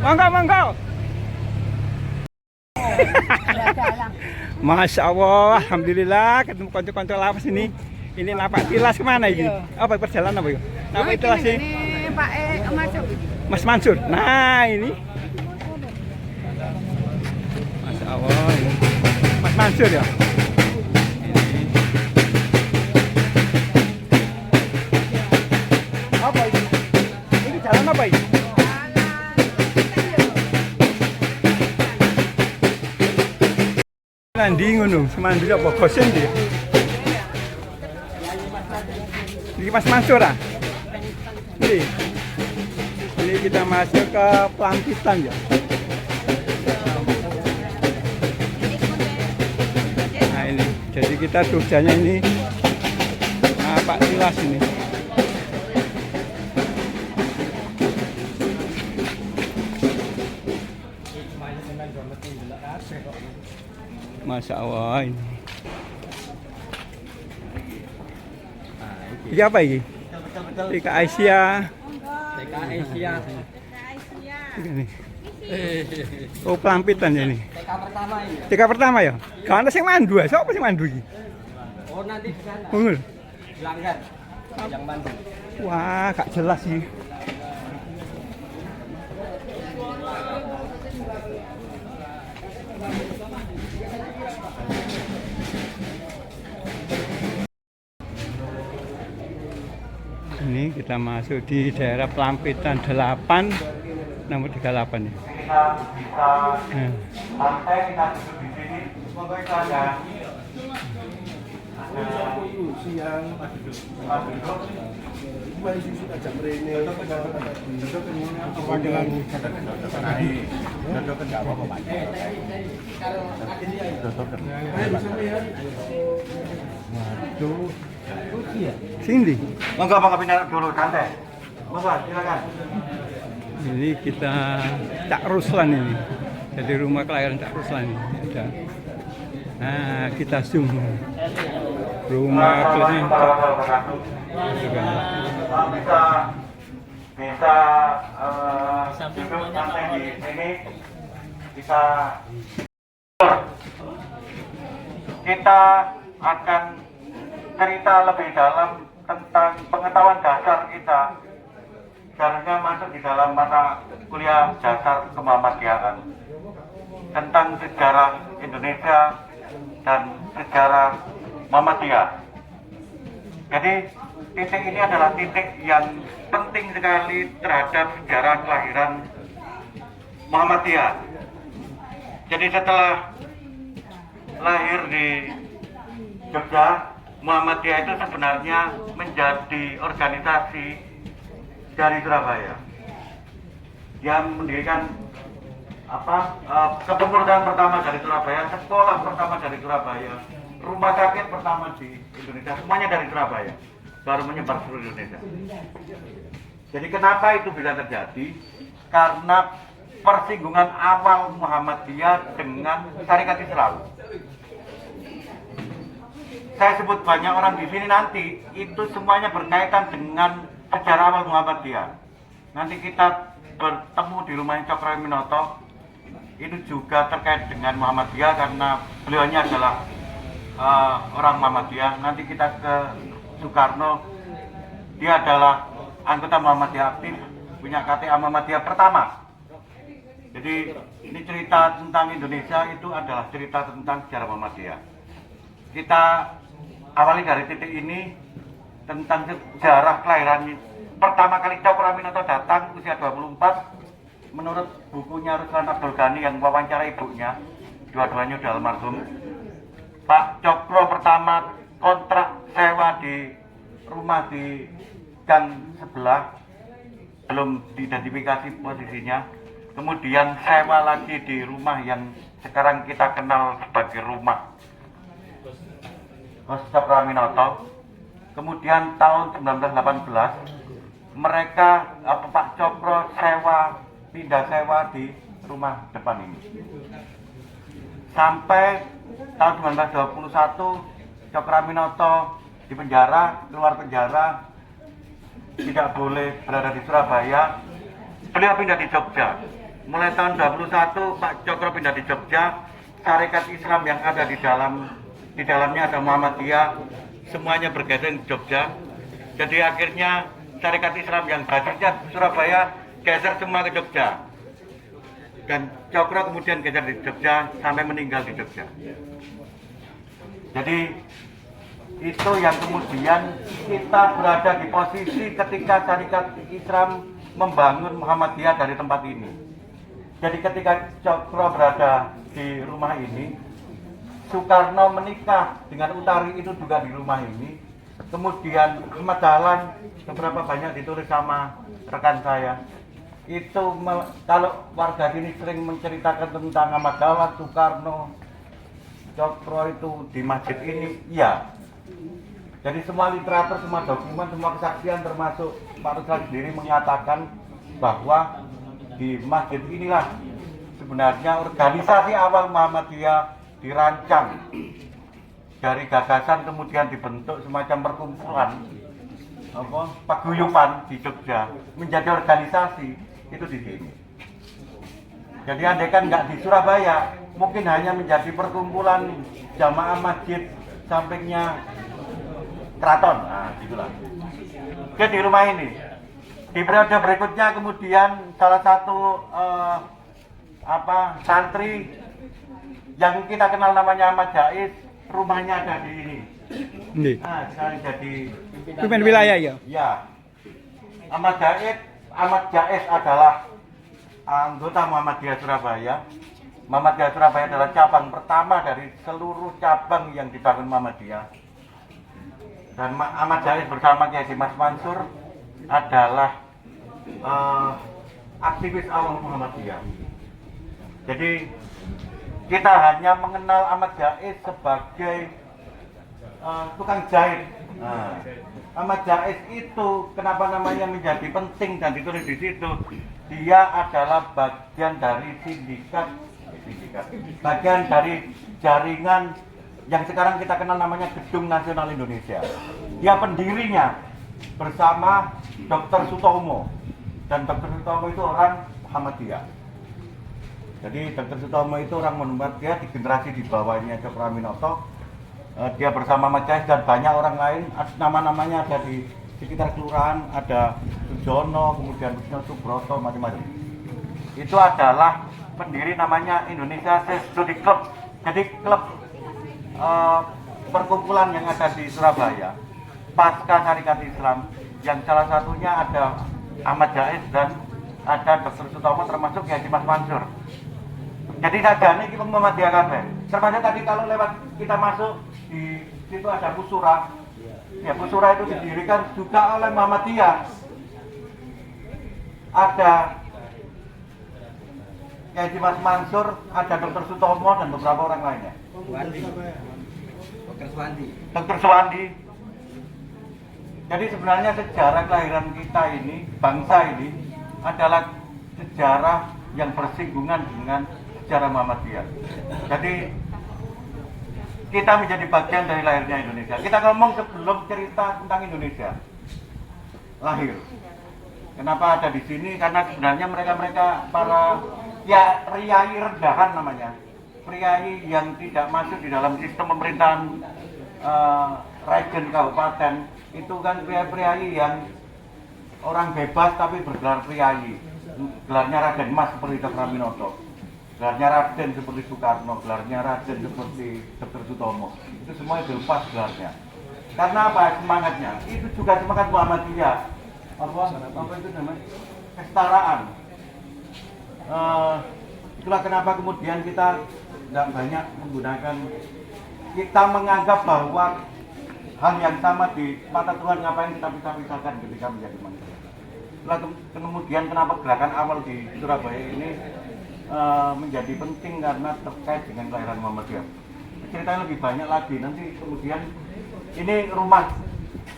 Monggo, monggo. Masya Allah, alhamdulillah ketemu konco-konco lawas ini. Ini napak tilas kemana ini? Apa perjalanan apa yuk? Napak tilas sih? Ini Pak Mansur. Mas Mansur. Nah ini. Masya Allah ini. Mas Mansur ya. Apa ini? Ini jalan apa ini? Nanti ngono, semandiri apa gosen dia? Ini Mas Mansur ah? Ini kita masuk ke Pelampitan ya. Nah ini, jadi kita tujuannya ini Pak Tilas ini. Masya Allah ini. Ini apa ini? TK Asia. TK Asia. Ini. Oh Pelampitan ya ini. TK pertama ini. TK pertama ya? Gak ada yang mandu ya? Siapa yang mandu ini? Oh nanti di sana. Mungul. Langgar. Yang mandu. Wah gak jelas sih. Ini kita masuk di daerah Pelampitan 8 nomor 38 ya. Kita bisa santai, kita duduk di sini. Semoga itu ada siang duduk. Mari susu ajak merene. Duduk panggilan duduk enggak apa-apa Pak. Duduk. Waduh. Sini. Monggo pindah dulu santai. Monggo silakan. Ini kita Cak Ruslan ini. Jadi rumah kelahiran Cak Ruslan ini ada. Nah, kita zoom. Rumah kelahiran Cak. Bisa duduk santai di sini. Bisa kita akan cerita lebih dalam tentang pengetahuan dasar kita. Seharusnya masuk di dalam mata kuliah dasar kemuhammadiyahan tentang sejarah Indonesia dan sejarah Muhammadiyah. Jadi titik ini adalah titik yang penting sekali terhadap sejarah kelahiran Muhammadiyah. Jadi setelah lahir di Jogja, Muhammadiyah itu sebenarnya menjadi organisasi dari Surabaya yang mendirikan kepengurusan pertama dari Surabaya, sekolah pertama dari Surabaya, rumah sakit pertama di Indonesia, semuanya dari Surabaya, baru menyebar seluruh Indonesia. Jadi kenapa itu bisa terjadi? Karena persinggungan awal Muhammadiyah dengan syarikat Islam. Saya sebut banyak orang di sini nanti itu semuanya berkaitan dengan sejarah awal Muhammadiyah. Nanti kita bertemu di rumahnya Cokroaminoto, itu juga terkait dengan Muhammadiyah karena beliaunya adalah orang Muhammadiyah. Nanti kita ke Soekarno, dia adalah anggota Muhammadiyah aktif, punya KTA Muhammadiyah pertama. Jadi ini cerita tentang Indonesia itu adalah cerita tentang sejarah Muhammadiyah. Kita awali dari titik ini tentang sejarah kelahiran pertama kali Cokroaminoto datang usia 24 menurut bukunya Ruslan Abdul Ghani yang wawancara ibunya, dua-duanya udah almarhum. Pak Cokro pertama kontrak sewa di rumah di gang sebelah, belum diidentifikasi posisinya. kemudian sewa lagi di rumah yang sekarang kita kenal sebagai rumah Cokraminoto. Kemudian tahun 1918 mereka Pak Cokro pindah sewa di rumah depan ini. Sampai tahun 1921 Cokraminoto di penjara, keluar penjara, tidak boleh berada di Surabaya. Beliau pindah di Jogja. Mulai tahun 21 Pak Cokro pindah di Jogja. Syarikat Islam yang ada di dalamnya ada Muhammadiyah, semuanya bergabung di Jogja. Jadi akhirnya syarikat Islam yang basisnya Surabaya geser semua ke Jogja. Dan Cokro kemudian geser di Jogja sampai meninggal di Jogja. Jadi itu yang kemudian kita berada di posisi ketika syarikat Islam membangun Muhammadiyah dari tempat ini. Jadi ketika Cokro berada di rumah ini, Soekarno menikah dengan Utari itu juga di rumah ini. Kemudian Ahmad Dahlan beberapa banyak ditulis sama rekan saya. Itu kalau warga sini sering menceritakan tentang Ahmad Dahlan, Soekarno, Cokro itu di masjid ini, iya. Jadi semua literatur, semua dokumen, semua kesaksian termasuk Pak Ruslan sendiri mengatakan bahwa di masjid inilah sebenarnya organisasi awal Muhammadiyah dirancang. Dari gagasan kemudian dibentuk semacam perkumpulan paguyuban di Jogja menjadi organisasi itu di sini. Jadi andai kan nggak di Surabaya, mungkin hanya menjadi perkumpulan jamaah masjid sampingnya keraton. Nah, gitulah. Oke, di rumah ini. Di periode berikutnya kemudian salah satu santri yang kita kenal namanya Ahmad Jais, rumahnya ada di ini. Nah, sekarang jadi Pemimpin wilayah ya? Ya. Ahmad Jais adalah anggota Muhammadiyah Surabaya. Muhammadiyah Surabaya adalah cabang pertama dari seluruh cabang yang dibangun Muhammadiyah. Dan Ahmad Jais bersama Kiai Dimas Mansur adalah aktivis awal Muhammadiyah. Jadi kita hanya mengenal Ahmad Jais sebagai tukang jahit. Nah, Ahmad Jais itu kenapa namanya menjadi penting dan ditulis di situ? Dia adalah bagian dari bagian dari jaringan yang sekarang kita kenal namanya Gedung Nasional Indonesia. Dia pendirinya bersama Dr. Sutomo, dan Dr. Sutomo itu orang Muhammadiyah. Jadi Dr. Sutomo itu orang Muhammadiyah di generasi di bawahnya Cokraminoto. Dia bersama Ahmad Jais dan banyak orang lain, nama-namanya ada di sekitar kelurahan, ada Sujono, kemudian Wisnu Subroto, macam-macam. Itu adalah pendiri namanya Indonesia Study Club. Jadi klub perkumpulan yang ada di Surabaya pasca syarikat Islam, yang salah satunya ada Ahmad Jais dan ada Dr. Sutomo termasuk Kiai Dimas Mansur. Jadi saja ini kita Muhammadiyah kabeh. Termasuk tadi kalau lewat kita masuk di situ ada Pusura. Ya, Pusura itu didirikan juga oleh Muhammadiyah. Ada Kiai Dimas Mansur, ada Dr. Sutomo dan beberapa orang lainnya. Dr. Suwandi. Jadi sebenarnya sejarah kelahiran kita ini, bangsa ini adalah sejarah yang bersinggungan dengan sejarah Muhammadiyah. Jadi kita menjadi bagian dari lahirnya Indonesia. Kita ngomong sebelum cerita tentang Indonesia lahir. Kenapa ada di sini? Karena sebenarnya mereka para priai rendahan namanya, priai yang tidak masuk di dalam sistem pemerintahan regen kabupaten. Itu kan priai yang orang bebas tapi bergelar priai. Gelarnya Raden Mas seperti Cokraminoto, gelarnya Raden seperti Soekarno, gelarnya Raden seperti Dr. Sutomo. Itu semua bebas gelarnya. Karena apa? Semangatnya itu juga semangat Muhammadiyah. Apa itu namanya? Kesetaraan. Itulah kenapa kemudian kita tidak banyak menggunakan, kita menganggap bahwa hal yang sama di mata Tuhan, ngapain kita pisah-pisahkan ketika menjadi manusia. Kemudian kenapa gerakan awal di Surabaya ini menjadi penting karena terkait dengan kelahiran Muhammadiyah. Ceritanya lebih banyak lagi, nanti kemudian ini rumah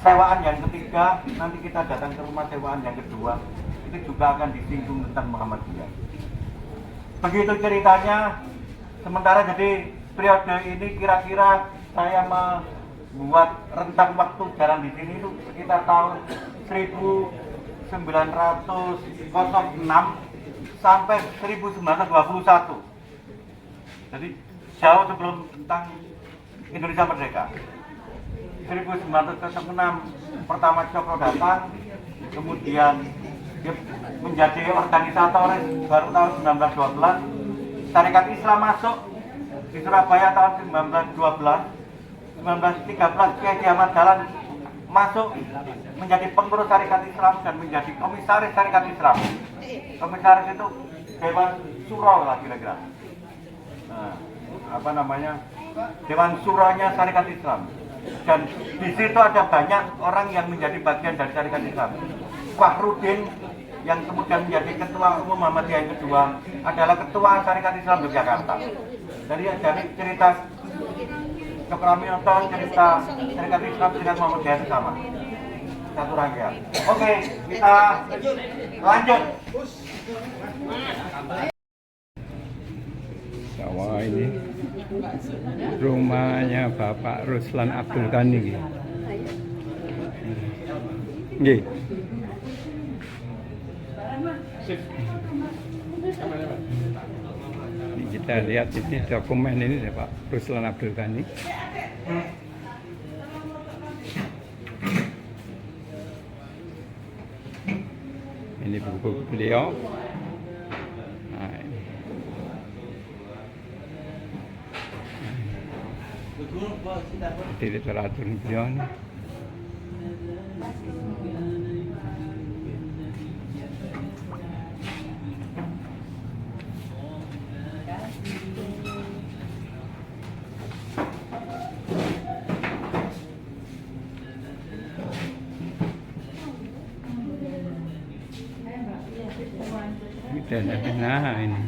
sewaan yang ketiga, nanti kita datang ke rumah sewaan yang kedua, itu juga akan disinggung tentang Muhammadiyah. Begitu ceritanya, sementara jadi periode ini kira-kira saya membuat rentang waktu jalan di sini itu sekitar tahun 1906 sampai 1921. Jadi jauh sebelum tentang Indonesia merdeka. 1906 pertama Cokro datang, kemudian dia menjadi organisator baru tahun 1912. Syarikat Islam masuk di Surabaya tahun 1912. 1913 Kiai Ahmad Dahlan masuk menjadi pengurus Syarikat Islam dan menjadi komisaris Syarikat Islam. Komisaris itu Dewan Suro lah kira-kira. Nah, apa namanya? Dewan Suronya Syarikat Islam. Dan di situ ada banyak orang yang menjadi bagian dari Syarikat Islam. Fakhrudin yang kemudian menjadi ketua umum Muhammadiyah yang kedua adalah ketua Syarikat Islam Yogyakarta. Jadi cerita Cokraminoto, cerita Syarikat Islam dengan Muhammadiyah sama. Satu rangkaian. Oke, kita lanjut. Sawah ini rumahnya Bapak Ruslan Abdul Ghani. Nggih. Kita lihat ini dokumen ini ya Pak Ruslan Abdul Ghani. Ini buku beliau. Nah, ini. Di literatur beliau ini. Nah ini.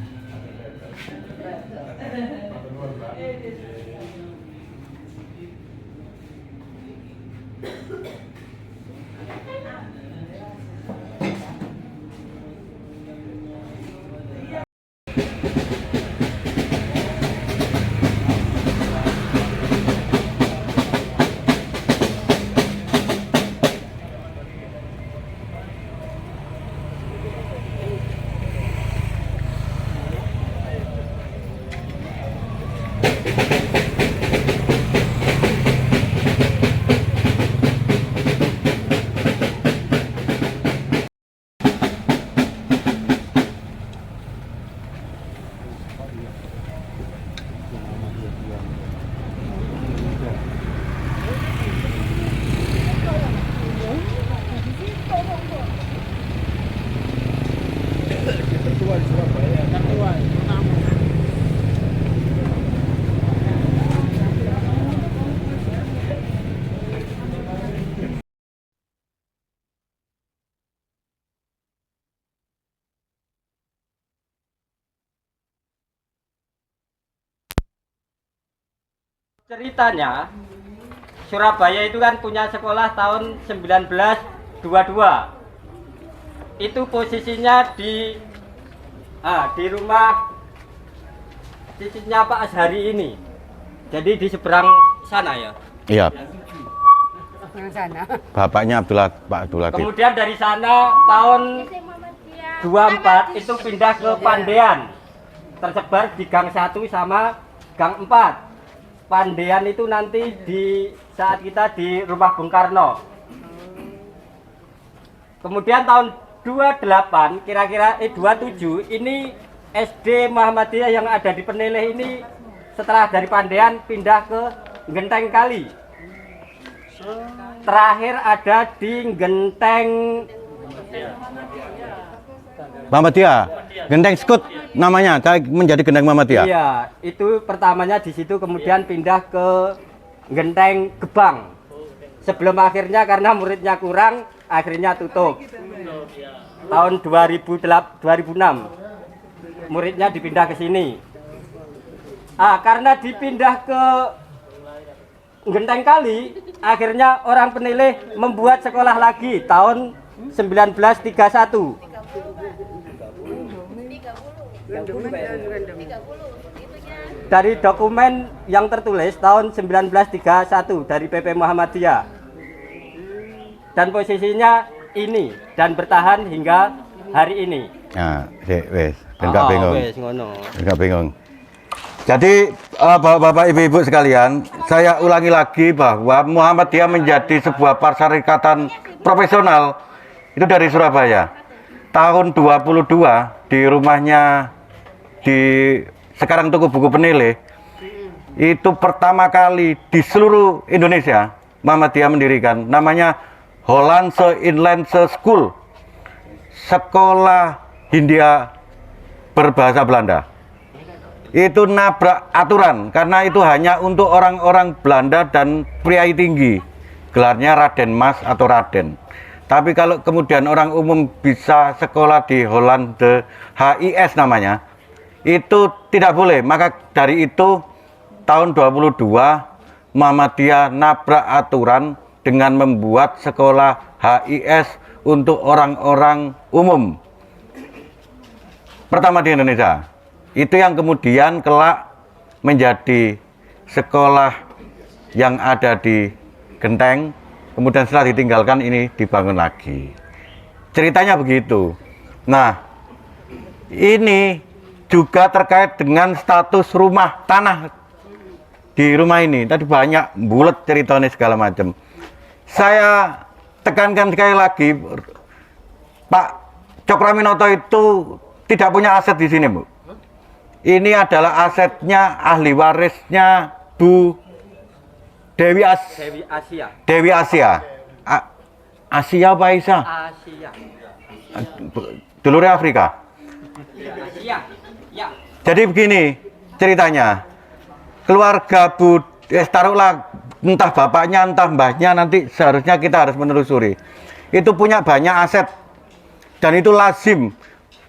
Ceritanya Surabaya itu kan punya sekolah tahun 1922. Itu posisinya di rumah cicitnya Pak Azhari ini. Jadi di seberang sana ya. Iya, Yang sana. bapaknya Pak Abdul Latif. Kemudian dari sana tahun 24 itu pindah ke Pandean. Tersebar di Gang 1 sama Gang 4. Pandean itu nanti di saat kita di rumah Bung Karno. Kemudian tahun 28 kira-kira 27 ini SD Muhammadiyah yang ada di Peneleh ini setelah dari Pandean pindah ke Genteng Kali. Terakhir ada di Genteng Muhammadiyah, Genteng Skut namanya, menjadi Genteng Muhammadiyah. Iya, itu pertamanya di situ, kemudian pindah ke Genteng Gebang. Sebelum akhirnya karena muridnya kurang, akhirnya tutup. Tahun 2006 muridnya dipindah ke sini. Karena dipindah ke Genteng Kali, akhirnya orang Peneleh membuat sekolah lagi tahun 1931. Dari dokumen yang tertulis tahun 1931 dari PP Muhammadiyah. Dan posisinya ini dan bertahan hingga hari ini. Nah, wes, enggak bingung. Wes ngono. Enggak bingung. Jadi Bapak Ibu sekalian, saya ulangi lagi bahwa Muhammadiyah menjadi sebuah persyarikatan profesional itu dari Surabaya. Tahun 22 di rumahnya di sekarang Toko Buku Peneleh itu pertama kali di seluruh Indonesia Muhammadiyah mendirikan namanya Hollandse Inlandse School, sekolah Hindia berbahasa Belanda. Itu nabrak aturan karena itu hanya untuk orang-orang Belanda dan priai tinggi, gelarnya Raden Mas atau Raden. Tapi kalau kemudian orang umum bisa sekolah di Hollande HIS namanya, itu tidak boleh. Maka dari itu tahun 22 Muhammadiyah nabrak aturan dengan membuat sekolah HIS untuk orang-orang umum pertama di Indonesia. Itu yang kemudian kelak menjadi sekolah yang ada di Genteng, kemudian setelah ditinggalkan ini dibangun lagi. Ceritanya begitu. Nah, ini juga terkait dengan status rumah tanah di rumah ini. Tadi banyak bulat ceritanya segala macam. Saya tekankan sekali lagi, Pak Cokroaminoto itu tidak punya aset di sini, Bu. Ini adalah asetnya ahli warisnya Bu Dewi Asia. Dewi Asia. Asia apa Aisyah? Asia. Dulurnya Afrika. Asia. Ya. Jadi begini ceritanya. Keluarga Bu taruhlah entah bapaknya entah mbahnya, nanti seharusnya kita harus menelusuri. Itu punya banyak aset. Dan itu lazim.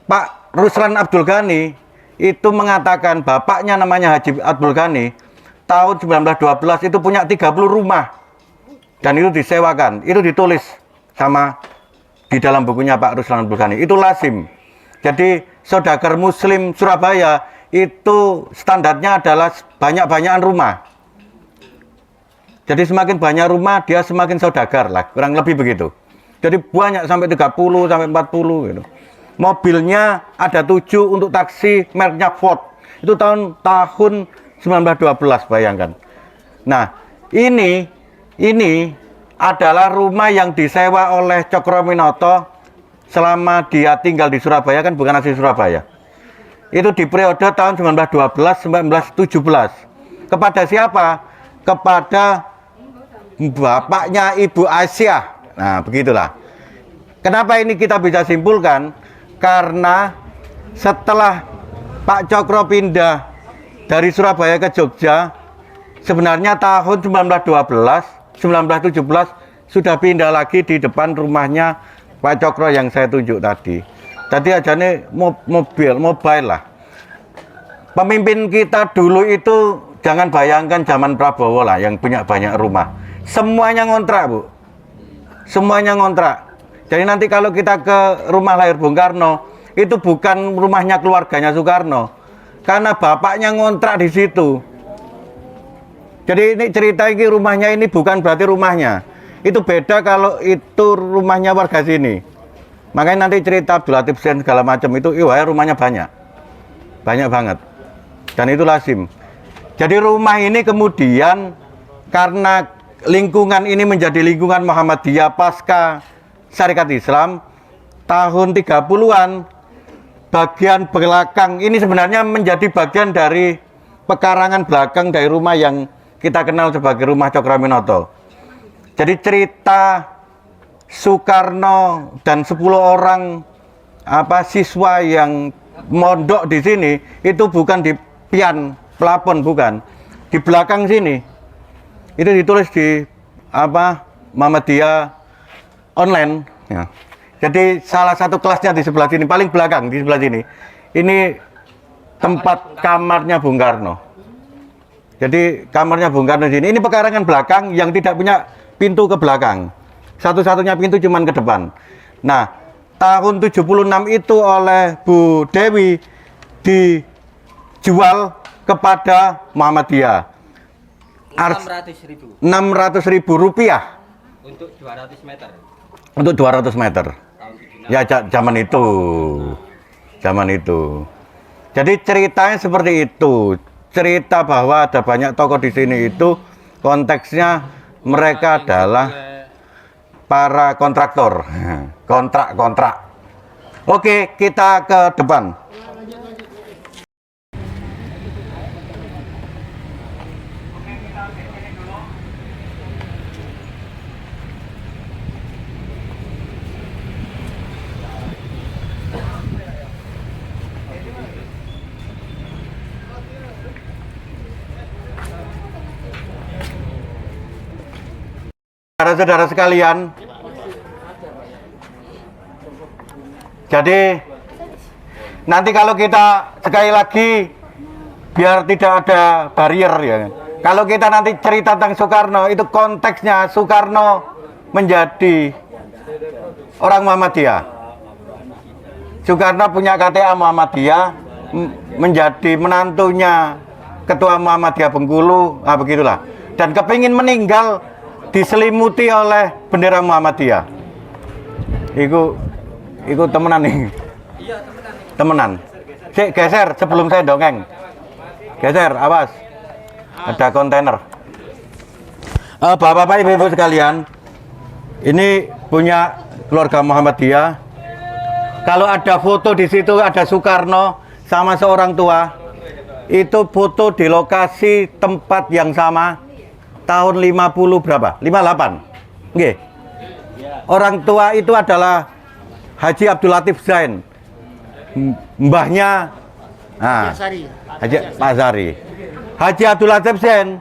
Pak Ruslan Abdul Ghani itu mengatakan bapaknya namanya Haji Abdul Ghani tahun 1912 itu punya 30 rumah dan itu disewakan, itu ditulis sama di dalam bukunya Pak Ruslan Abdul Ghani, itu lazim. Jadi saudagar muslim Surabaya itu standarnya adalah banyak-banyakan rumah. Jadi semakin banyak rumah dia semakin saudagar lah, kurang lebih begitu. Jadi banyak sampai 30 sampai 40 gitu. Mobilnya ada 7 untuk taksi mereknya Ford. Itu tahun 1912, bayangkan. Nah, ini adalah rumah yang disewa oleh Cokroaminoto selama dia tinggal di Surabaya, kan bukan asli Surabaya. Itu di periode tahun 1912-1917. Kepada siapa? Kepada bapaknya Ibu Asia. Nah, begitulah. Kenapa ini kita bisa simpulkan? Karena setelah Pak Cokro pindah dari Surabaya ke Jogja, sebenarnya tahun 1912, 1917 sudah pindah lagi di depan rumahnya Pak Cokro yang saya tunjuk tadi. Tadi aja nih mobile lah. Pemimpin kita dulu itu jangan bayangkan zaman Prabowo lah yang punya banyak rumah. Semuanya ngontrak, Bu. Semuanya ngontrak. Jadi nanti kalau kita ke rumah lahir Bung Karno, itu bukan rumahnya keluarganya Soekarno, karena bapaknya ngontrak di situ. Jadi ini cerita ini rumahnya ini bukan berarti rumahnya. Itu beda kalau itu rumahnya warga sini. Makanya nanti cerita Abdul Latif Sen segala macam itu, rumahnya banyak. Banyak banget. Dan itu lazim. Jadi rumah ini kemudian karena lingkungan ini menjadi lingkungan Muhammadiyah pasca Syarikat Islam tahun 30-an, bagian belakang ini sebenarnya menjadi bagian dari pekarangan belakang dari rumah yang kita kenal sebagai rumah Cokroaminoto. Jadi cerita Soekarno dan 10 orang siswa yang mondok di sini itu bukan di pian pelapon, bukan. Di belakang sini. Itu ditulis di Muhammadiyah online. Ya. Jadi salah satu kelasnya di sebelah sini, paling belakang di sebelah sini. Ini tempat kamarnya Bung Karno. Jadi kamarnya Bung Karno di sini. Ini pekarangan belakang yang tidak punya pintu ke belakang. Satu-satunya pintu cuman ke depan. Nah, tahun 76 itu oleh Bu Dewi dijual kepada Muhammadiyah. 600.000 Rp600.000 untuk 200 meter. untuk 200 meter. Tahun 76. Ya zaman itu. Zaman itu. Jadi ceritanya seperti itu. Cerita bahwa ada banyak tokoh di sini itu konteksnya mereka adalah para kontraktor. Kontrak-kontrak. Oke, kita ke depan. Saudara-saudara sekalian, jadi nanti kalau kita sekali lagi biar tidak ada barrier ya. Kalau kita nanti cerita tentang Soekarno itu konteksnya Soekarno menjadi orang Muhammadiyah. Soekarno punya KTA Muhammadiyah, menjadi menantunya Ketua Muhammadiyah Bengkulu, nah begitulah. Dan kepingin meninggal diselimuti oleh bendera Muhammadiyah. Iku temenan nih. Iya, Temenan. Sik geser sebelum saya dongeng. Geser, awas. Ada kontainer. Bapak-bapak, ibu-ibu sekalian, ini punya keluarga Muhammadiyah. Kalau ada foto di situ ada Soekarno sama seorang tua, itu foto di lokasi tempat yang sama. Tahun 50 berapa? 58. Nggih. Orang tua itu adalah Haji Abdul Latif Zain. Mbahnya Haji Pak Zari. Haji Abdul Latif Zain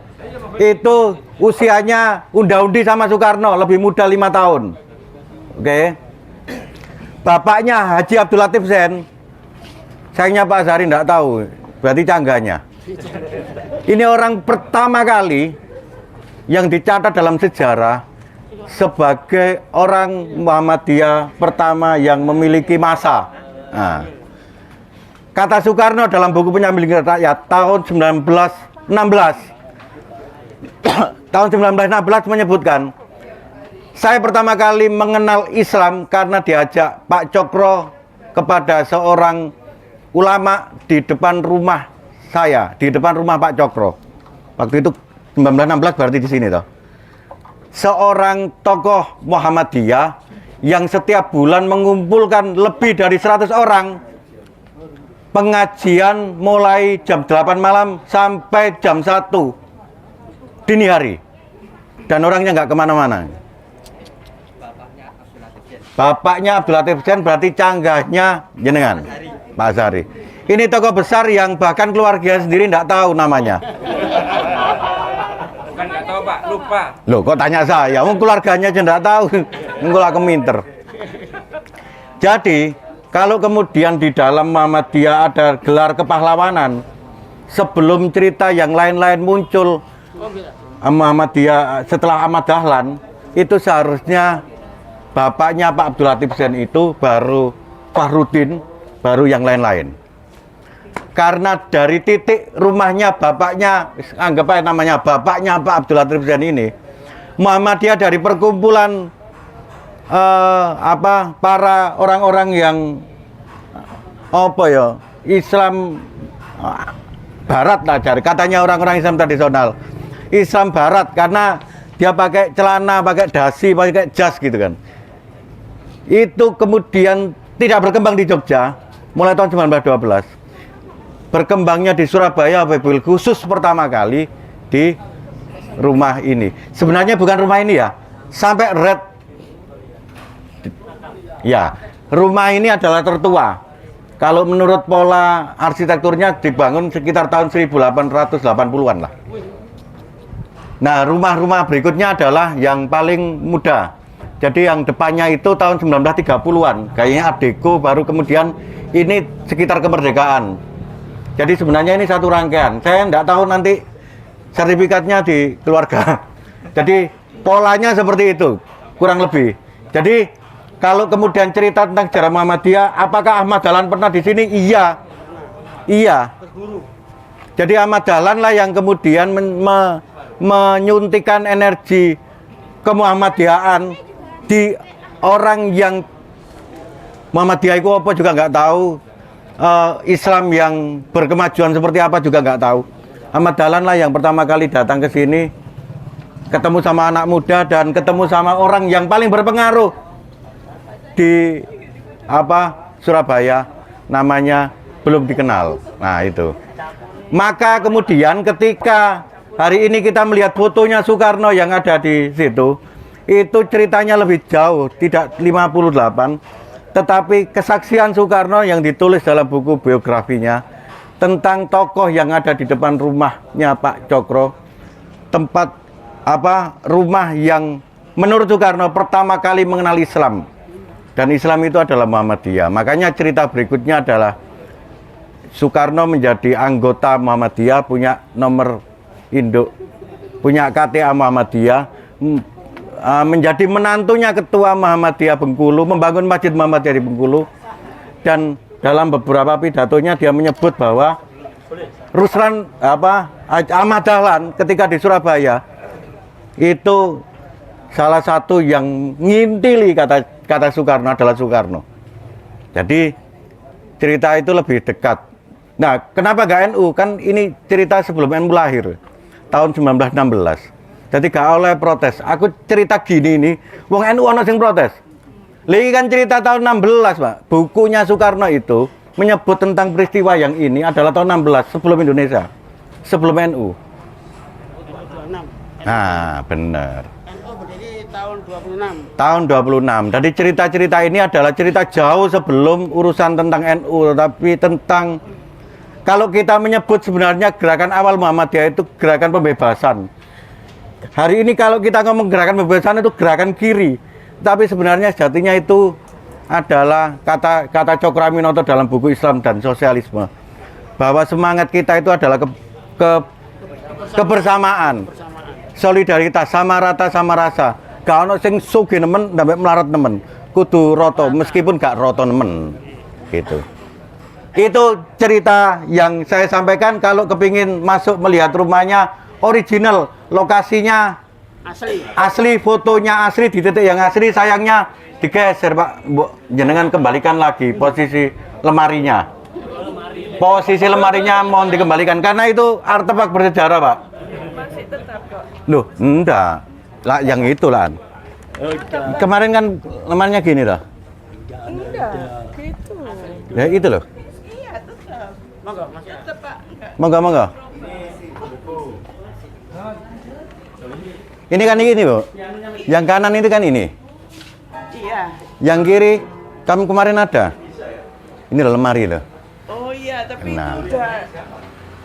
itu usianya unda-undi sama Soekarno, lebih muda 5 tahun. Oke. Bapaknya Haji Abdul Latif Zain, sayangnya Pak Zari enggak tahu, berarti canggahnya. Ini orang pertama kali yang dicatat dalam sejarah sebagai orang Muhammadiyah pertama yang memiliki massa. Nah, kata Soekarno dalam buku Penyampaian Rakyat tahun 1916 tahun 1916 menyebutkan, saya pertama kali mengenal Islam karena diajak Pak Cokro kepada seorang ulama di depan rumah saya, di depan rumah Pak Cokro. Waktu itu 1916 berarti di sini toh. Seorang tokoh Muhammadiyah yang setiap bulan mengumpulkan lebih dari 100 orang. Pengajian mulai jam 8 malam sampai jam 1 dini hari. Dan orangnya nggak kemana-mana. Bapaknya Abdul Latif Zain berarti canggahnya jenengan Pak Zari. Ini tokoh besar yang bahkan keluarga sendiri nggak tahu namanya. Kan nggak tahu Pak, lupa. Loh, kok tanya saya? Wong keluarganya aja nggak tahu. Engko lah keminter. Jadi, kalau kemudian di dalam Muhammadiyah ada gelar kepahlawanan, sebelum cerita yang lain-lain muncul, Muhammadiyah setelah Ahmad Dahlan, itu seharusnya bapaknya Pak Abdul Latif Zain itu baru Fahrudin, baru yang lain-lain. Karena dari titik rumahnya bapaknya, anggap aja namanya bapaknya Pak Abdul Latif Zain ini, Muhammadiyah dari perkumpulan para orang-orang yang Islam Barat lah, cari katanya orang-orang Islam tradisional, Islam Barat, karena dia pakai celana, pakai dasi, pakai jas gitu kan. Itu kemudian tidak berkembang di Jogja mulai tahun 1912. Berkembangnya di Surabaya, wabil khusus pertama kali di rumah ini. Sebenarnya bukan rumah ini ya, sampai red. Ya, rumah ini adalah tertua. Kalau menurut pola arsitekturnya dibangun sekitar tahun 1880-an lah. Nah, rumah-rumah berikutnya adalah yang paling muda. Jadi yang depannya itu tahun 1930-an, kayaknya Art Deco, baru kemudian ini sekitar kemerdekaan. Jadi sebenarnya ini satu rangkaian. Saya enggak tahu nanti sertifikatnya di keluarga. Jadi polanya seperti itu, kurang lebih. Jadi kalau kemudian cerita tentang sejarah Muhammadiyah, apakah Ahmad Dahlan pernah di sini? Iya. Iya. Jadi Ahmad Dahlan lah yang kemudian menyuntikkan energi kemuhammadiyahan di orang yang Muhammadiyah itu apa juga nggak tahu, Islam yang berkemajuan seperti apa juga nggak tahu. Ahmad Dahlan lah yang pertama kali datang ke sini, ketemu sama anak muda dan ketemu sama orang yang paling berpengaruh di Surabaya, namanya belum dikenal. Nah itu. Maka kemudian ketika hari ini kita melihat fotonya Soekarno yang ada di situ, itu ceritanya lebih jauh, tidak 58, tetapi kesaksian Soekarno yang ditulis dalam buku biografinya tentang tokoh yang ada di depan rumahnya Pak Cokro, tempat rumah yang menurut Soekarno pertama kali mengenal Islam, dan Islam itu adalah Muhammadiyah. Makanya cerita berikutnya adalah Soekarno menjadi anggota Muhammadiyah, punya nomor induk, punya KTA Muhammadiyah, menjadi menantunya ketua Muhammadiyah Bengkulu, membangun Masjid Muhammadiyah di Bengkulu. Dan dalam beberapa pidatonya dia menyebut bahwa Ruslan Ahmad Dahlan ketika di Surabaya itu salah satu yang ngintili kata Soekarno adalah Soekarno. Jadi cerita itu lebih dekat. Nah, kenapa gak NU? Kan ini cerita sebelum NU lahir, tahun 1916. Jadi gak oleh protes. Aku cerita gini ini, wong NU ono sing protes. Lagi kan cerita tahun 16, Pak. Bukunya Soekarno itu menyebut tentang peristiwa yang ini adalah tahun 16, sebelum Indonesia, sebelum NU. Nah, benar. NU berdiri tahun 26. Tahun 26. Jadi cerita-cerita ini adalah cerita jauh sebelum urusan tentang NU, tapi tentang, kalau kita menyebut sebenarnya gerakan awal Muhammadiyah itu gerakan pembebasan. Hari ini kalau kita ngomong gerakan pembebasan itu gerakan kiri, tapi sebenarnya sejatinya itu adalah kata Cokroaminoto dalam buku Islam dan Sosialisme, bahwa semangat kita itu adalah kebersamaan, solidaritas, sama rata sama rasa. Gak ono sing sugih nemen sampai melarat nemen, kudu roto meskipun gak roto nemen, gitu. Itu cerita yang saya sampaikan. Kalau kepingin masuk melihat rumahnya original, lokasinya asli, fotonya asli, di titik yang asli, sayangnya digeser, Pak. Jenengan kembalikan lagi posisi lemarinya. Posisi lemarinya mohon dikembalikan karena itu artefak bersejarah, Pak. Masih tetap kok. Loh, enggak. Lah yang itu lah. Kemarin kan lemarinya gini loh. Enggak, gitu. Ya itu loh. Iya, tetap. Tetap, Pak. Enggak. Monggo. Ini kan ini, Bu. Yang kanan itu kan ini. Iya. Yang kiri kamu kemarin ada. Ini loh lemari loh. Oh iya, tapi Nah. itu udah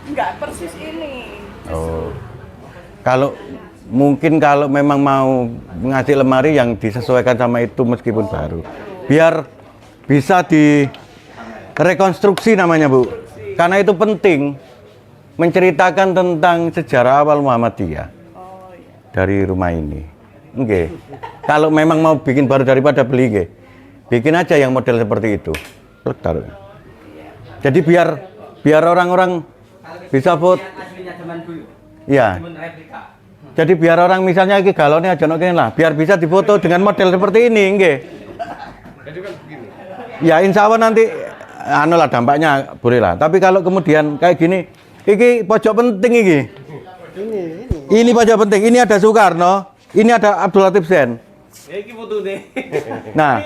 enggak persis ini. Oh. Kalau memang mau ngasih lemari yang disesuaikan sama itu meskipun baru. Biar bisa direkonstruksi namanya, Bu. Karena itu penting menceritakan tentang sejarah awal Muhammadiyah. Dari rumah ini. Oke. Kalau memang mau bikin baru daripada beli, bikin aja yang model seperti itu. Taruh. Jadi biar orang-orang bisa foto. Iya. Jadi biar orang misalnya iki galone aja kene lah, biar bisa difoto dengan model seperti ini, nggih. Ya insya Allah nanti anu lah dampaknya boleh lah. Tapi kalau kemudian kayak gini, iki pojok penting iki. Ini pojok penting. Ini ada Soekarno, ini ada Abdul Latif Sen. Nah,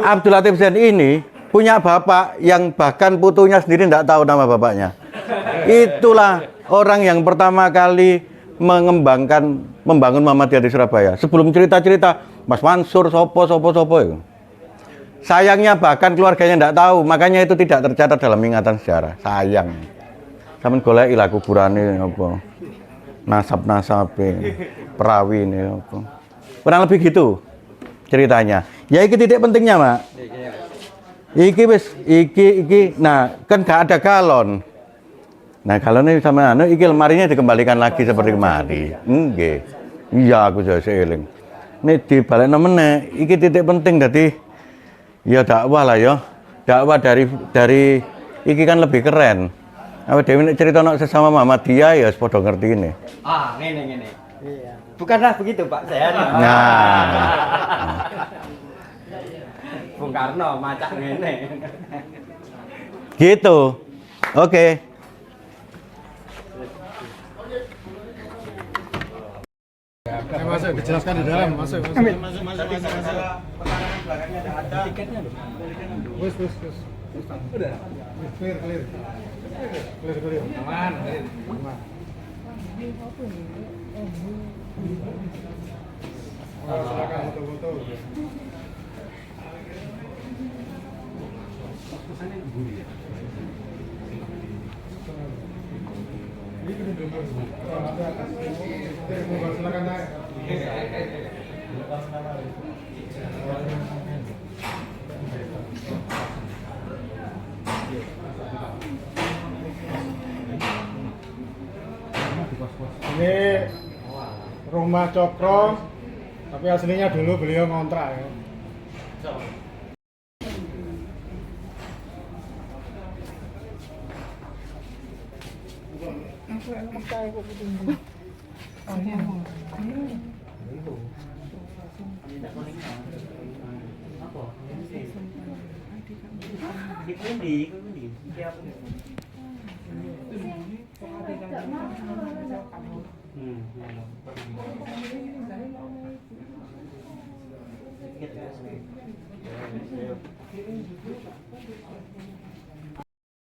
Abdul Latif Sen ini punya bapak yang bahkan putunya sendiri tidak tahu nama bapaknya. Itulah orang yang pertama kali membangun Muhammadiyah di Surabaya. Sebelum cerita-cerita Mas Mansur, sopo itu. Sayangnya bahkan keluarganya tidak tahu, makanya itu tidak tercatat dalam ingatan sejarah. Sayang. Sampeyan goleki lah kuburane apa. Nasab-nasabe, perawi ini apa. Kurang lebih gitu. ceritanya. Ya iki titik pentingnya, Mak. Iki wis iki nah kan gak ada galon. Nah, galonnya sama anu iki lemarinya dikembalikan lagi seperti kemarin. Nggih. Iya aku jare eling. Nek dibalekno meneh iki titik penting dadi ya dakwah lah ya. Dakwah dari iki kan lebih keren. Apa dhewe nek cerita nek sesama Muhammadiyah ya padha ngerti ini. Ah, ngene. Iya. Bukanlah begitu, Pak. Saya. Nah. Bung Karno macak ngene. Gitu. Oke. Masuk, dijelaskan di dalam. Masuk. Wes. Udah. Clear. Aman. Silakan foto-foto. Silakan naik. Ini rumah Cokro, tapi aslinya dulu beliau ngontrak ya.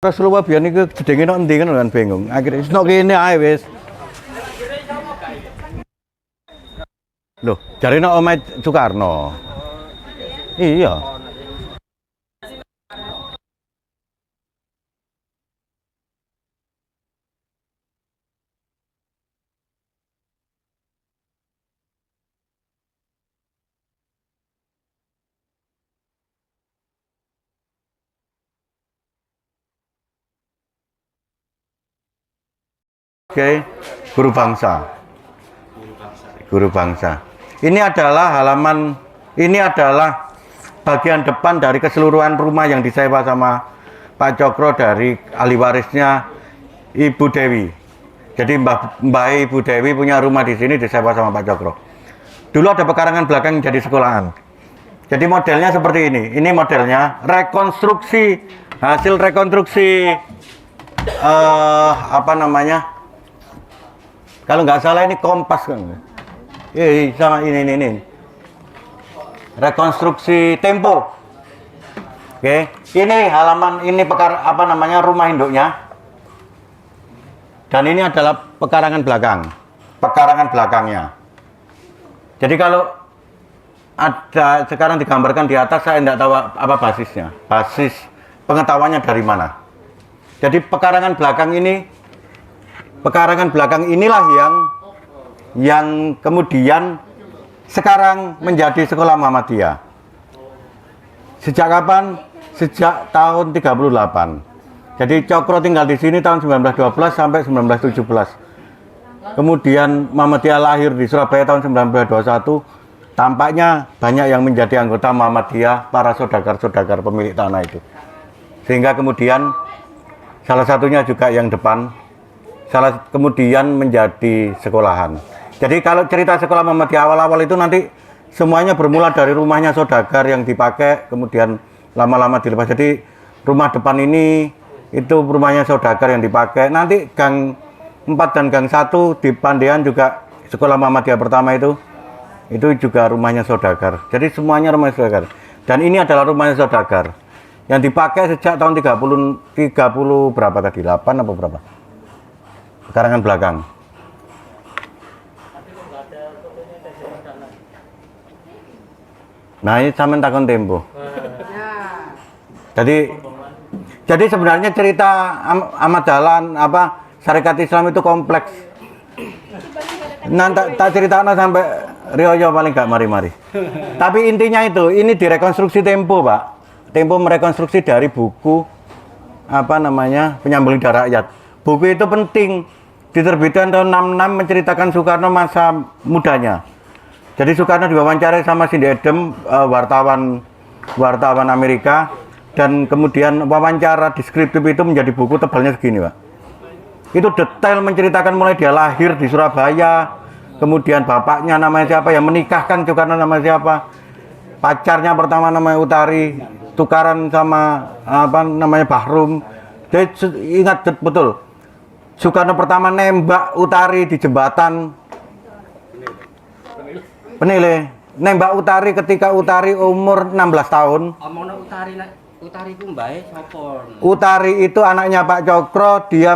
Rasulullah biyen niku jedenge nok endi kan bingung. Akhire wis nok kene ae wis. Loh, jare nok omahe Soekarno. Iya. Oke, guru bangsa. Guru bangsa. Ini adalah bagian depan dari keseluruhan rumah yang disewa sama Pak Cokro dari ahli warisnya Ibu Dewi. Jadi Mbah Ibu Dewi punya rumah di sini disewa sama Pak Cokro. Dulu ada pekarangan belakang jadi sekolahan. Jadi modelnya seperti ini. Ini modelnya rekonstruksi, hasil rekonstruksi apa namanya? Kalau nggak salah ini Kompas kan. Sama ini. Rekonstruksi Tempo. Oke, ini halaman ini rumah induknya. Dan ini adalah pekarangan belakangnya. Jadi kalau ada sekarang digambarkan di atas, saya tidak tahu apa basisnya. Basis pengetahuannya dari mana. Jadi pekarangan belakang inilah yang kemudian sekarang menjadi sekolah Muhammadiyah. Sejak kapan? Sejak tahun 38. Jadi Cokro tinggal di sini tahun 1912 sampai 1917. Kemudian Muhammadiyah lahir di Surabaya tahun 1921. Tampaknya banyak yang menjadi anggota Muhammadiyah, para saudagar-saudagar pemilik tanah itu. Sehingga kemudian salah satunya juga yang depan, kemudian menjadi sekolahan. Jadi kalau cerita sekolah Muhammadiyah awal-awal itu nanti semuanya bermula dari rumahnya saudagar yang dipakai, kemudian lama-lama dilepas. Jadi rumah depan ini itu rumahnya saudagar yang dipakai. Nanti gang 4 dan gang 1 di Pandean juga sekolah Muhammadiyah pertama itu juga rumahnya saudagar. Jadi semuanya rumahnya saudagar. Dan ini adalah rumahnya saudagar yang dipakai sejak tahun 30 berapa tadi? 8 apa berapa? Pekarangan belakang. Nah, ini sampean takon Tempo. Jadi sebenarnya cerita Ahmad Dahlan Syarikat Islam itu kompleks. Nah, tak ceritakan sampai Rioyo paling gak mari-mari. Tapi intinya itu, ini direkonstruksi Tempo, Pak. Tempo merekonstruksi dari buku apa namanya Penyambung Lidah Rakyat. Buku itu penting, diterbitkan tahun 66 menceritakan Soekarno masa mudanya. Jadi Soekarno diwawancarai sama Cindy Adams, wartawan Amerika, dan kemudian wawancara deskriptif itu menjadi buku tebalnya segini, Pak. Itu detail menceritakan mulai dia lahir di Surabaya, kemudian bapaknya namanya siapa, yang menikahkan Soekarno namanya siapa, pacarnya pertama namanya Utari, tukaran sama apa namanya Bahrum. Jadi ingat betul, Soekarno pertama nembak Utari di jembatan Penile, nembak Utari ketika Utari umur 16 tahun. Omongno Utari ku mbae sapa? Utari itu anaknya Pak Cokro, dia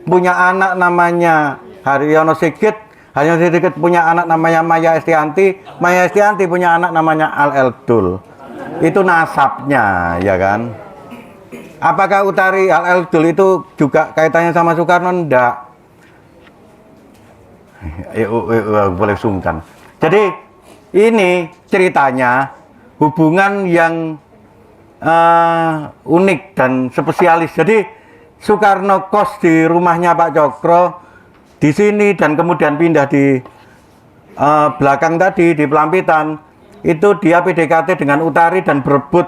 punya anak namanya Haryono Sigit. Haryono Sigit punya anak namanya Maya Estianti. Maya Estianti punya anak namanya Al Eldul. Itu nasabnya, ya kan? Apakah Utari Al Eldul itu juga kaitannya sama Soekarno? Enggak. Boleh sungkan. Jadi ini ceritanya hubungan yang unik dan spesialis. Jadi Soekarno kos di rumahnya Pak Cokro di sini dan kemudian pindah di belakang tadi di Pelampitan. Itu dia PDKT dengan Utari dan berebut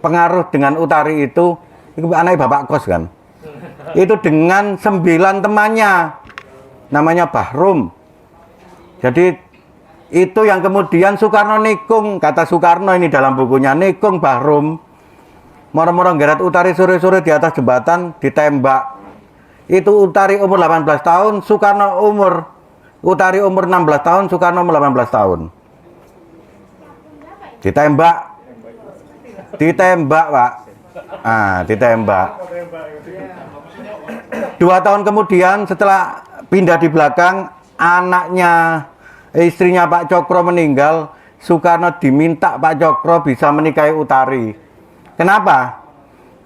pengaruh dengan Utari itu anaknya Bapak kos kan. Itu dengan 9 temannya namanya Bahrum. Jadi itu yang kemudian Soekarno nikung, kata Soekarno ini dalam bukunya, nikung Bahrum. Moro-moro ngeret Utari sore-sore di atas jembatan, ditembak. Itu Utari umur 18 tahun, Utari umur 16 tahun, Soekarno umur 18 tahun. Ditembak, Pak. Ditembak. 2 tahun kemudian setelah pindah di belakang, istrinya Pak Cokro meninggal, Soekarno diminta Pak Cokro bisa menikahi Utari. Kenapa?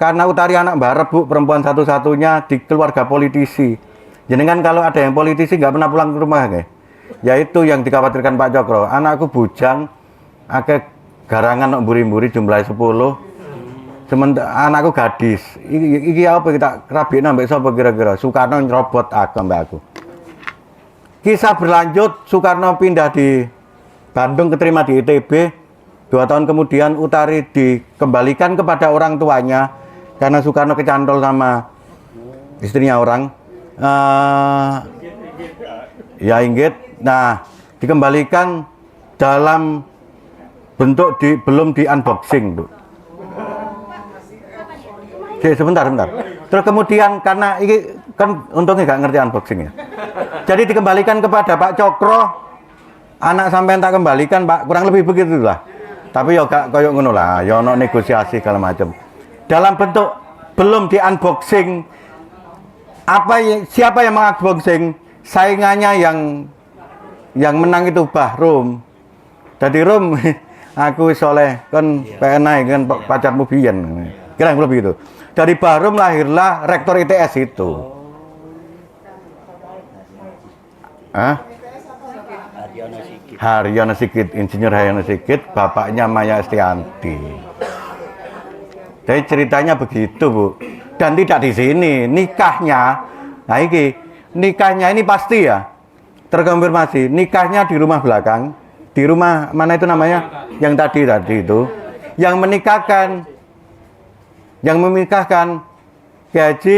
Karena Utari anak barep, Bu, perempuan satu-satunya di keluarga politisi. Jadi kan kalau ada yang politisi nggak pernah pulang ke rumah, kayak. Yaitu yang dikhawatirkan Pak Cokro. Anakku bujang, akeh garangan nok mburi-mburi jumlahnya 10. Sementara anakku gadis. Iki apa kita rabik nambah sapa kira-kira? Soekarno nyerobot aku. Kisah berlanjut, Soekarno pindah di Bandung, keterima di ITB. 2 tahun kemudian Utari dikembalikan kepada orang tuanya karena Soekarno kecantol sama istrinya orang. Ya Inggit. Nah, dikembalikan dalam bentuk belum di unboxing, Bu. Sebentar. Terus kemudian karena ini kan untungnya nggak ngerti unboxing ya. Jadi dikembalikan kepada Pak Cokro, anak sampean tak kembalikan, Pak, kurang lebih begitulah. Tapi ya gak koyo ngono lah, ya ono negosiasi segala macam. Dalam bentuk belum di unboxing. Siapa yang mengunboxing? Saingannya yang menang itu Bahrum. Jadi Rum, aku soleh kan PNI kan pacarmu biyen. Kira lebih gitu. Dari Bahrum lahirlah rektor ITS itu. Haryono Sigit, Insinyur Haryono Sigit, bapaknya Maya Estianti. Jadi ceritanya begitu, Bu. Dan tidak di sini, nikahnya. Nah nikahnya ini pasti ya, terkonfirmasi. Nikahnya di rumah belakang, di rumah mana itu namanya? Yang tadi itu, yang menikahkan Haji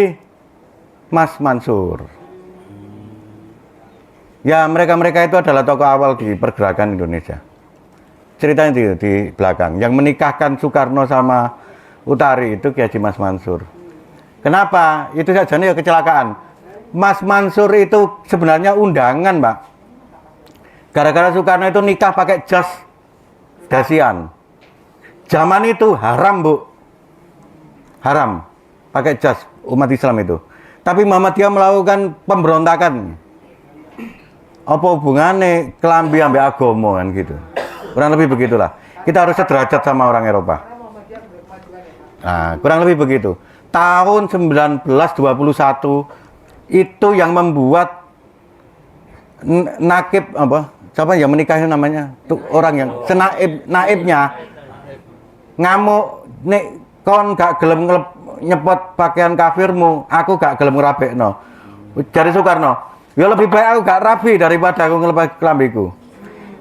Mas Mansur. Ya mereka itu adalah tokoh awal di pergerakan Indonesia. Ceritanya di belakang. Yang menikahkan Soekarno sama Utari itu Haji Mas Mansur. Kenapa? Itu saja nih kecelakaan. Mas Mansur itu sebenarnya undangan, Pak. Gara-gara Soekarno itu nikah pakai jas dasian. Zaman itu haram, Bu. Haram pakai jas umat Islam itu. Tapi Muhammadiyah melakukan pemberontakan. Apa hubungannya kelambi ambek agama kan gitu. Kurang lebih begitulah. Kita harus sederajat sama orang Eropa. Nah, kurang lebih begitu. Tahun 1921 itu yang membuat Nakib siapa yang menikah itu namanya? Tuh orang yang naibnya ngamuk, nek kon gak gelem nyepot pakaian kafirmu, aku gak gelem ngrabekno. Jare Soekarno, ya lebih baik aku gak rabi daripada aku ngelepas kelambiku.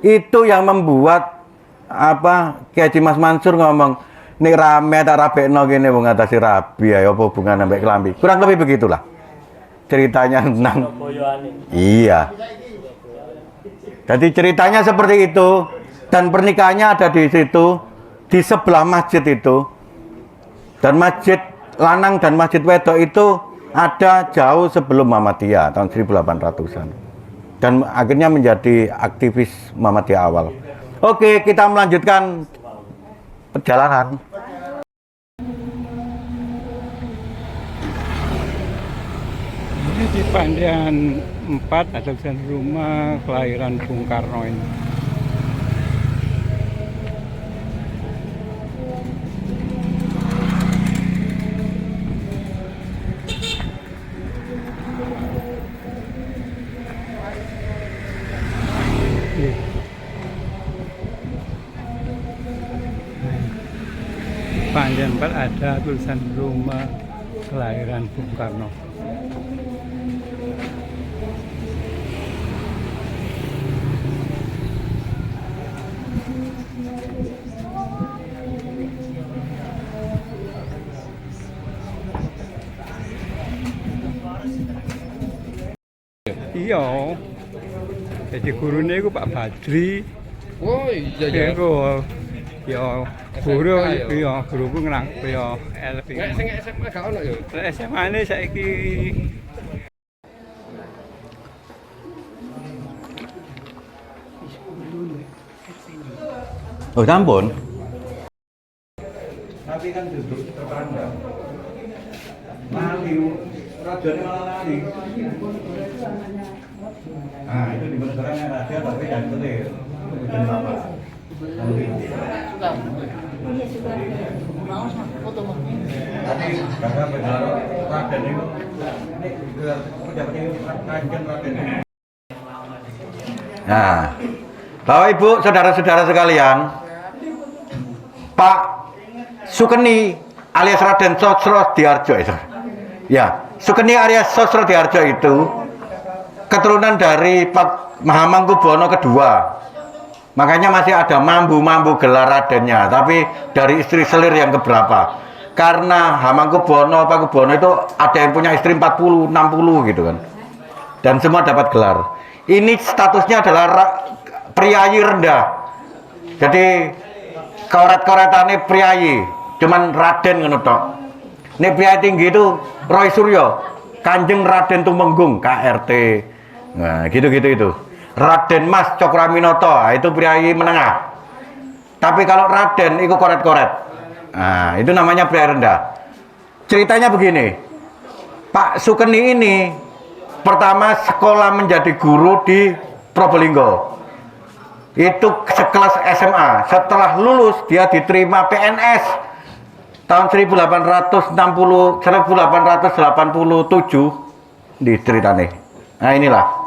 Itu yang membuat apa Kiai Haji Mas Mansur ngomong, nek rame tak rabekno kene wong ngatasi rabi ya apa hubungan sampai kelambi. Kurang lebih begitulah ceritanya tentang iya. Jadi ceritanya seperti itu dan pernikahannya ada di situ di sebelah masjid itu. Dan masjid lanang dan masjid wedok itu ada jauh sebelum Muhammadiyah tahun 1800-an. Dan akhirnya menjadi aktivis Muhammadiyah awal. Oke, kita melanjutkan perjalanan. Ini di Pandian 4 ada tulisan rumah kelahiran Bung Karno ini. Pandian 4 ada tulisan rumah kelahiran Bung Karno. Iya. Jadi gurunya itu Pak Badri. Oh iya ya. Iku ya guru ya guruku ngerang ya LP. Nek sing SMA gak ono ya. SMA ne saiki Oh, sampun. Tapi kan duduk terperangkap. Lali, rajanya malah lali. Nah, itu di sekarangnya raja tapi jangan petir. Itu apa? Tadi kakak berharap raden itu ini pejabat ini kanjeng raden. Nah, Bapak Ibu, saudara-saudara sekalian, Pak Sukeni alias Raden Sosrodiarjo itu. Ya, Sukeni alias Sosrodiarjo itu keturunan dari Pak Mahamangkubuwono II. Makanya masih ada mambu-mambu gelar radennya, tapi dari istri selir yang keberapa. Karena Hamangkubuwono, Pak Kubuwono itu ada yang punya istri 40, 60 gitu kan. Dan semua dapat gelar. Ini statusnya adalah priayi rendah. Jadi koret-koretannya priayi, cuman Raden ngono tok. Nek priayi tinggi itu Roy Suryo, Kanjeng Raden Tumenggung, KRT. Nah, gitu-gitu itu. Raden Mas Cokraminoto, itu priayi menengah. Tapi kalau Raden itu koret-koret. Nah, itu namanya priayi rendah. Ceritanya begini. Pak Sukeni ini pertama sekolah menjadi guru di Probolinggo. Itu sekelas SMA. Setelah lulus dia diterima PNS tahun 1887 di ceritanya. Nah, inilah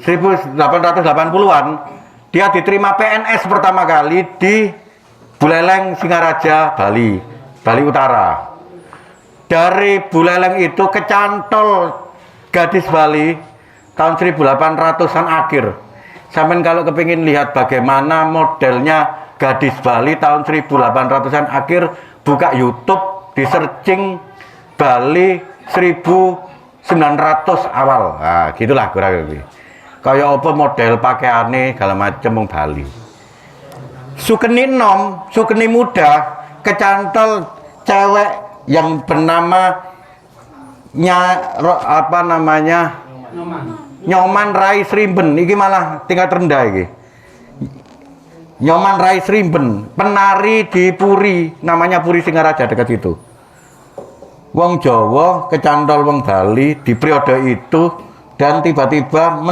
1880-an dia diterima PNS pertama kali di Buleleng Singaraja, Bali Utara. Dari Buleleng itu kecantol Gadis Bali tahun 1800-an akhir. Sampai kalau kepingin lihat bagaimana modelnya Gadis Bali tahun 1800-an akhir, buka YouTube, di searching Bali 1900 awal. Nah, gitulah kurang lebih. Kayak apa model pakaiannya segala macam wong Bali. Sukeni nom, Sukeni muda, kecantol cewek yang bernama Nyoman Rai Srimben. Iki malah tingkat rendah iki. Nyoman Rai Srimben, penari di Puri, namanya Puri Singaraja dekat situ. Wong Jawa kecantol wong Bali di periode itu, dan tiba-tiba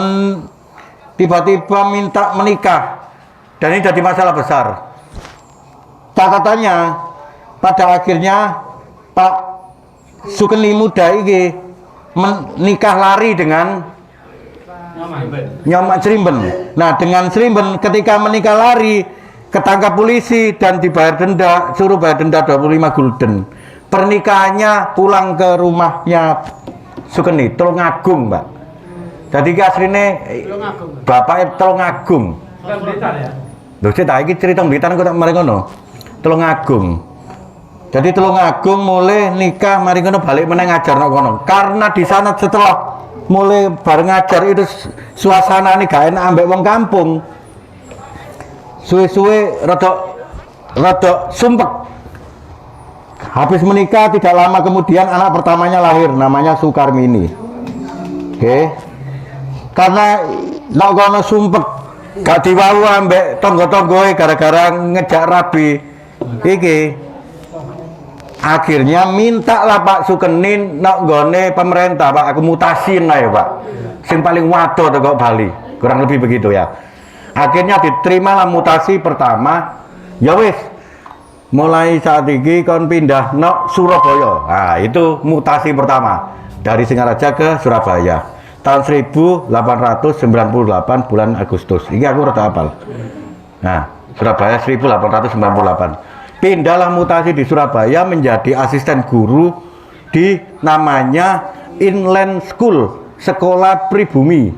minta menikah, dan ini jadi masalah besar. Catatannya pada akhirnya Pak Sukeni muda ini menikah lari dengan Nyoman Srimben. Nah, dengan Srimben ketika menikah lari ketangkap polisi dan dibayar denda, suruh bayar denda 25 gulden. Pernikahannya pulang ke rumahnya Sukeni, Tulungagung, Mbak. Jadi asline bapaknya Tulungagung. Lho cita iki cerita Blitar kok tak mari ngono. Tulungagung. Jadi Tulungagung mulai nikah mari ngono balik meneh ngajar nang kono. Karena di sana setelah mulai bareng ngajar itu suasana ini gak enak ambek wong kampung. Suwe-suwe rodok sumpek. Habis menikah tidak lama kemudian anak pertamanya lahir, namanya Sukarmini. Oke. Karena nek kono sumpek gak diwawu ambek tonggo-tonggoe gara-gara ngejak rabi iki. Akhirnya minta lah Pak Sukenin nak gone pemerintah Pak, aku mutasin lah ya Pak, sing paling waduh kok Bali, kurang lebih begitu ya. Akhirnya diterima lah mutasi pertama, ya wis mulai saat ini kon pindah no Surabaya. Nah itu mutasi pertama dari Singaraja ke Surabaya tahun 1898 bulan Agustus. Ini aku rada hafal. Nah Surabaya 1898. Pindahlah mutasi di Surabaya menjadi asisten guru di namanya Inland School, sekolah pribumi.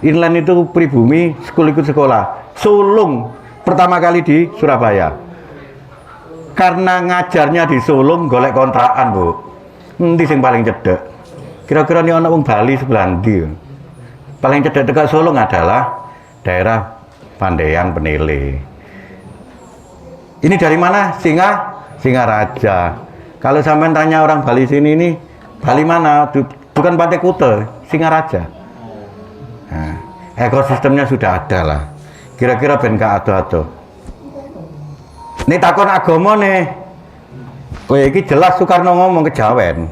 Inland itu pribumi, school ikut sekolah. Sulung pertama kali di Surabaya. Karena ngajarnya di Sulung golek kontrakan, Bu. Endi sing paling cedek? Kira-kira ini ana wong Bali sebelah ndi? Paling cedek dekat Sulung adalah daerah Pandean Penele. Ini dari mana? Singaraja. Kalau sampai tanya orang Bali sini ini, Bali mana? Bukan Pantai Kuta, Singaraja. Nah, ekosistemnya sudah ada lah. Kira-kira ben gak ado-ado. Ini takon agama nih. Oh ini jelas Soekarno ngomong kejawen.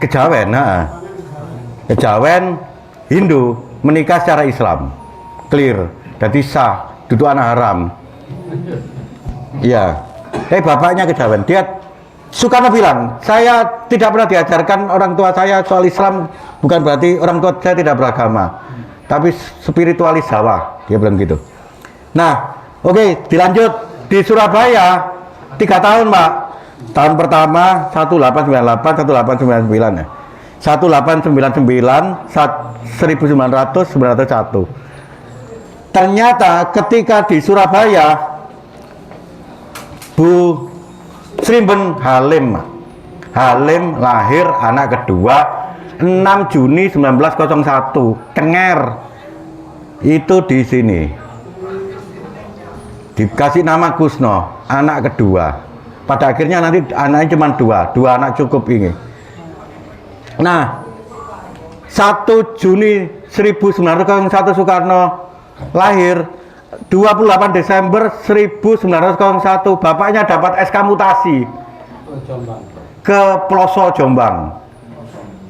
Kejawen, nah. Kejawen Hindu menikah secara Islam. Clear. Jadi sah. Duduk anak haram. Iya. Bapaknya kejawen. Dia Soekarno bilang, saya tidak pernah diajarkan orang tua saya soal Islam, bukan berarti orang tua saya tidak beragama, tapi spiritualis Jawa. Dia bilang gitu. Nah, oke, dilanjut di Surabaya 3 tahun, Pak. Tahun pertama 1898, 1899 ya. 1899, 1901. Ternyata ketika di Surabaya Bu Srimben Halim lahir anak kedua 6 Juni 1901 Kenger. Itu di sini dikasih nama Kusno, anak kedua. Pada akhirnya nanti anaknya cuma dua anak cukup ini. Nah 1 Juni 1901 Soekarno lahir, 28 Desember 1901 bapaknya dapat SK mutasi ke Ploso Jombang.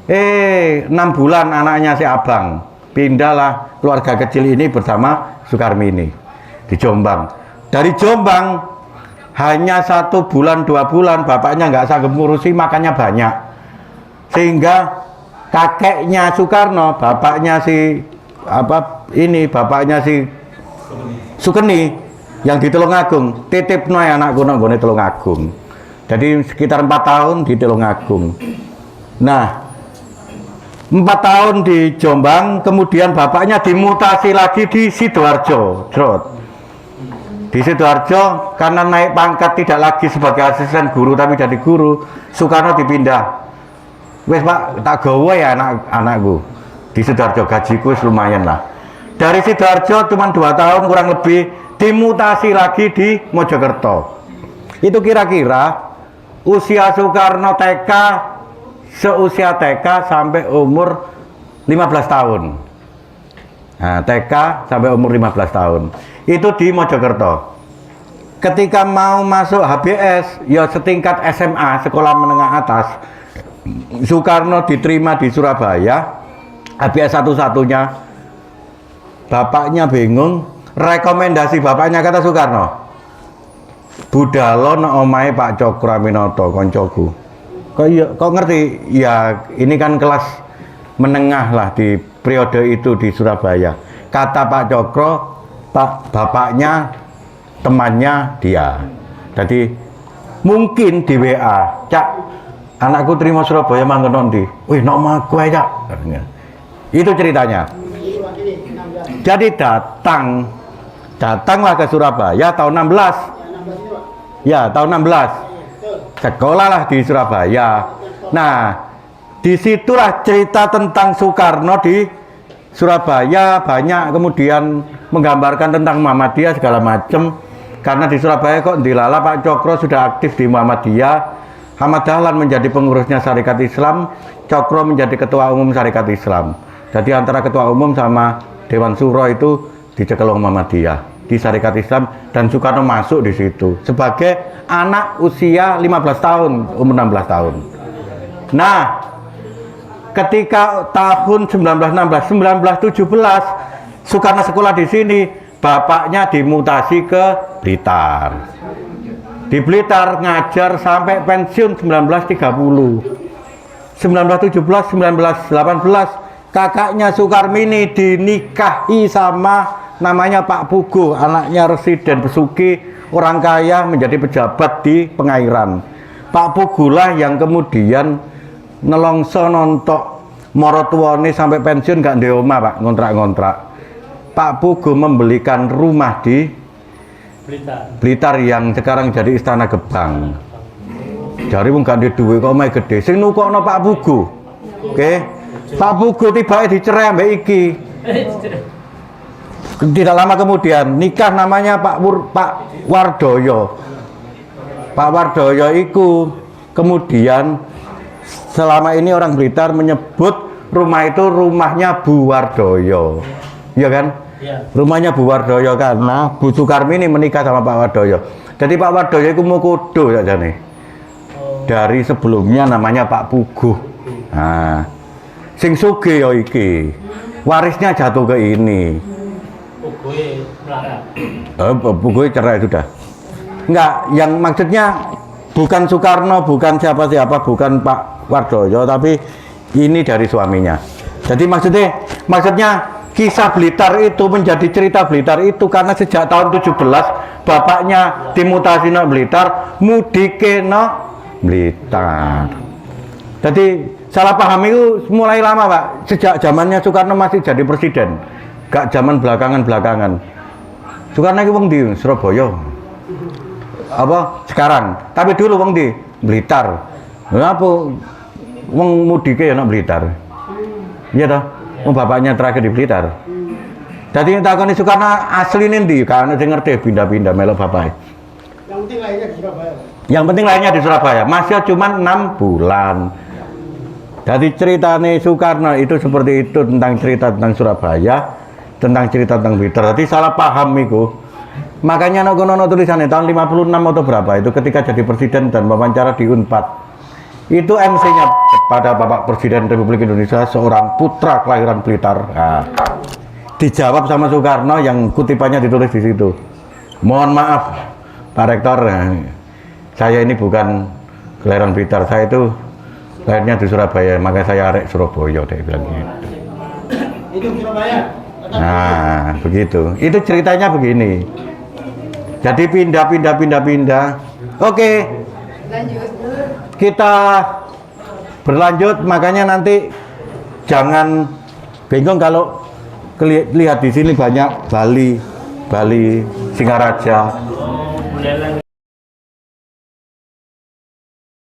6 bulan anaknya si Abang pindahlah keluarga kecil ini bersama Sukarmini di Jombang. Dari Jombang hanya 1 bulan 2 bulan bapaknya nggak sanggup ngurusi, makannya banyak, sehingga kakeknya Soekarno, bapaknya si bapaknya si Sukeni yang di Tulungagung titip noy anakku nang gone Tulungagung. Jadi sekitar 4 tahun di Tulungagung. Nah 4 tahun di Jombang, kemudian bapaknya dimutasi lagi di Sidoarjo. Di Sidoarjo karena naik pangkat tidak lagi sebagai asisten guru tapi jadi guru, Soekarno dipindah. Wes Pak, tak gawe ya anakku di Sidoarjo, gajiku lumayan lah. Dari Sidoarjo cuma 2 tahun kurang lebih dimutasi lagi di Mojokerto. Itu kira-kira usia Soekarno TK, seusia TK sampai umur 15 tahun. Nah, TK sampai umur 15 tahun. Itu di Mojokerto. Ketika mau masuk HBS, ya setingkat SMA, sekolah menengah atas, Soekarno diterima di Surabaya, HBS satu-satunya. Bapaknya bingung, rekomendasi bapaknya kata Soekarno, budalo nek omahe Pak Cokro Aminoto koncoku. Kok ngerti? Ya ini kan kelas menengah lah di periode itu di Surabaya. Kata Pak Cokro, bapaknya temannya dia. Jadi mungkin di WA, Cak, anakku terima Surabaya manggon nanti. Wih, nok maku aja. Itu ceritanya. Jadi datanglah ke Surabaya tahun 16. Ya, tahun 16. Sekolah lah di Surabaya. Nah, disitulah cerita tentang Soekarno di Surabaya banyak, kemudian menggambarkan tentang Muhammadiyah segala macam. Karena di Surabaya kok dilala Pak Cokro sudah aktif di Muhammadiyah, Ahmad Dahlan menjadi pengurusnya Syarikat Islam, Cokro menjadi ketua umum Syarikat Islam. Jadi antara ketua umum sama Dewan Suro itu dicekel Muhammadiyah di Syarikat Islam, dan Soekarno masuk di situ sebagai anak usia 15 tahun, umur 16 tahun. Nah, ketika tahun 1917 Soekarno sekolah di sini, bapaknya dimutasi ke Blitar. Di Blitar ngajar sampai pensiun 1930. 1917, 1918 kakaknya Sukarmini dinikahi sama namanya Pak Puguh, anaknya residen Besuki, orang kaya menjadi pejabat di Pengairan. Pak Puguh lah yang kemudian nelongso nontok morotuone sampai pensiun gak ndek omah, Pak, ngontrak-ngontrak. Pak Puguh membelikan rumah di Blitar yang sekarang jadi Istana Gebang. Jari wong gak ndek duwe kok omahe gede. Sing nukokno Pak Puguh. Oke. Pak Puguh tibake dicerai ambek iki. Tidak lama kemudian nikah, namanya Pak Wardoyo. Pak Wardoyo itu kemudian selama ini orang Blitar menyebut rumah itu rumahnya Bu Wardoyo, iya kan? Ya. Rumahnya Bu Wardoyo karena Bu Sukarmini menikah sama Pak Wardoyo. Jadi Pak Wardoyo itu mukodo ya jane. Dari sebelumnya namanya Pak Puguh. Nah, sing sugih ya iki. Warisnya jatuh ke ini. Puguh cerai sudah. Enggak, yang maksudnya bukan Soekarno, bukan siapa-siapa, bukan Pak Wardoyo, tapi ini dari suaminya. Jadi maksudnya kisah Blitar itu menjadi cerita Blitar itu karena sejak tahun 17 bapaknya dimutasi no Blitar, mudike no Blitar. Jadi salah paham itu mulai lama, Pak, sejak zamannya Soekarno masih jadi presiden. Gak zaman belakangan. Soekarno itu wong di Surabaya. Apa sekarang? Tapi dulu wong di Blitar. Apa wong mudike ya nang Blitar. Iya toh? Wong bapaknya terakhir di Blitar. Jadi takoni Soekarno asline ndi? Kan sing ngerti pindah-pindah melok bapake. Yang penting lainnya di Surabaya. Yang penting lainnya di Surabaya. Masih cuma 6 bulan. Jadi ceritanya Soekarno itu seperti itu, tentang cerita tentang Surabaya, tentang cerita tentang Blitar. Jadi salah paham itu. Makanya nono tulisannya tahun 56 atau berapa itu ketika jadi presiden dan wawancara di Unpad. Itu MC-nya pada Bapak Presiden Republik Indonesia, seorang putra kelahiran Blitar. Nah, dijawab sama Soekarno yang kutipannya ditulis di situ. Mohon maaf Pak Rektor, saya ini bukan kelahiran Blitar, saya itu lahirnya di Surabaya, makanya saya arek Surabaya, dia bilang gitu. Itu Surabaya. Nah, begitu. Itu ceritanya begini. Jadi pindah. Oke. Lanjut. Kita berlanjut, makanya nanti jangan bingung kalau lihat di sini banyak Bali, Singaraja.